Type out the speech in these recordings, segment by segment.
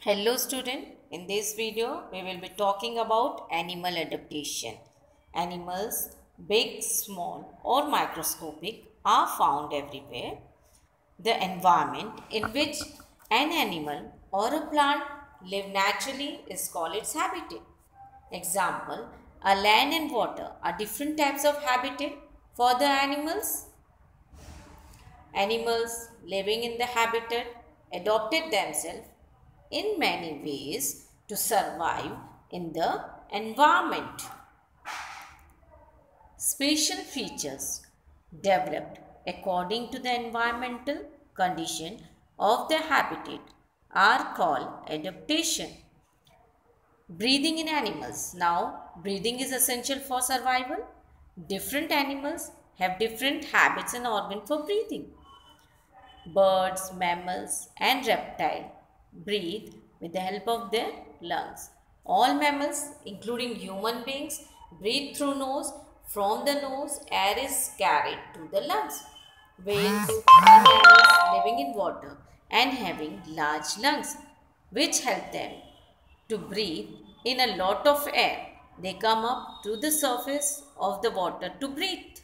Hello student, in this video we will be talking about animal adaptation. Animals, big, small or microscopic, are found everywhere. The environment in which an animal or a plant live naturally is called its habitat. Example, a land and water are different types of habitat for the animals. Animals living in the habitat adapted themselves in many ways to survive in the environment. Special features developed according to the environmental condition of the habitat are called adaptation. Breathing in animals. Now, breathing is essential for survival. Different animals have different habits and organs for breathing. Birds, mammals and reptiles breathe with the help of their lungs. All mammals, including human beings, breathe through nose. From the nose, air is carried to the lungs. Whales are mammals living in water and having large lungs, which help them to breathe in a lot of air. They come up to the surface of the water to breathe.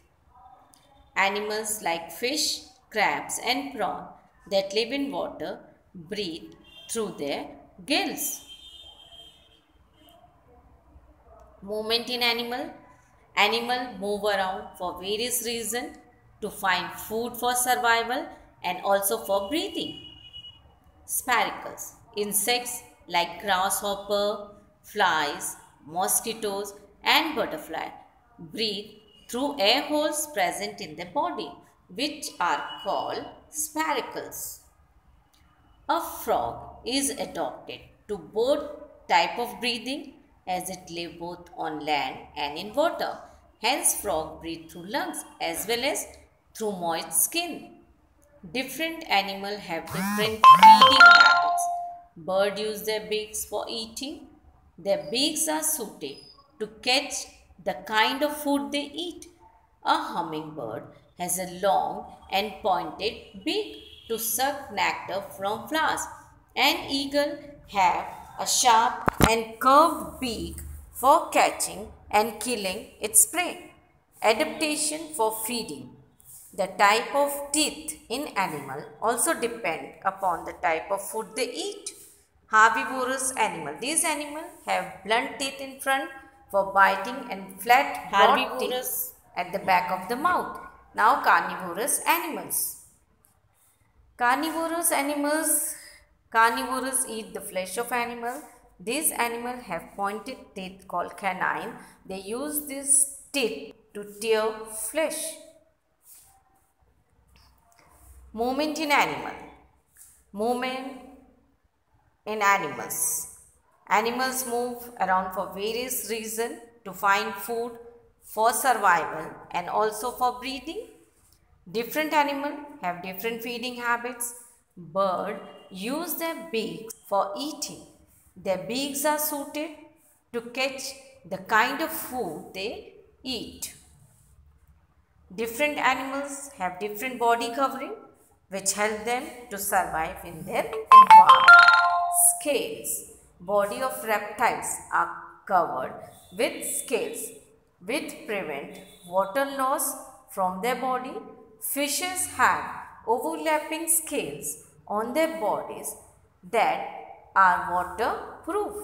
Animals like fish, crabs and prawn that live in water breathe through their gills. Movement in animal. Animal move around for various reasons to find food for survival and also for breathing. Sparacles. Insects like grasshopper, flies, mosquitoes and butterfly breathe through air holes present in the body, which are called sparacles. A frog is adapted to both type of breathing as it lives both on land and in water. Hence, frog breathe through lungs as well as through moist skin. Different animals have different feeding habits. Birds use their beaks for eating. Their beaks are suited to catch the kind of food they eat. A hummingbird has a long and pointed beak to suck nectar from flowers. An eagle has a sharp and curved beak for catching and killing its prey. Adaptation for feeding. The type of teeth in animal also depend upon the type of food they eat. Herbivorous animal. These animals have blunt teeth in front for biting and flat broad teeth at the back of the mouth. Now carnivorous animals. Carnivorous eat the flesh of animal. These animals have pointed teeth called canine. They use these teeth to tear flesh. Movement in animal. Movement in animals. Animals move around for various reasons to find food for survival and also for breeding. Different animals have different feeding habits. Birds use their beaks for eating. Their beaks are suited to catch the kind of food they eat. Different animals have different body covering which help them to survive in their environment. Scales. Body of reptiles are covered with scales which prevent water loss from their body. Fishes have overlapping scales on their bodies that are waterproof.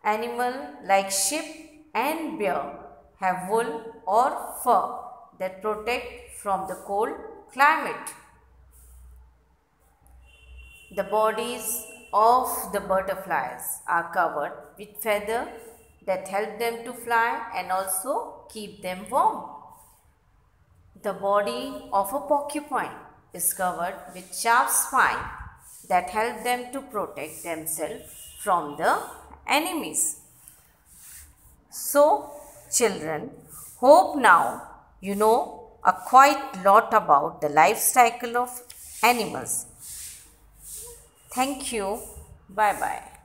Animals like sheep and bear have wool or fur that protect from the cold climate. The bodies of the butterflies are covered with feathers that help them to fly and also keep them warm. The body of a porcupine is covered with sharp spines that help them to protect themselves from the enemies. So, children, hope now you know a quite lot about the life cycle of animals. Thank you. Bye bye.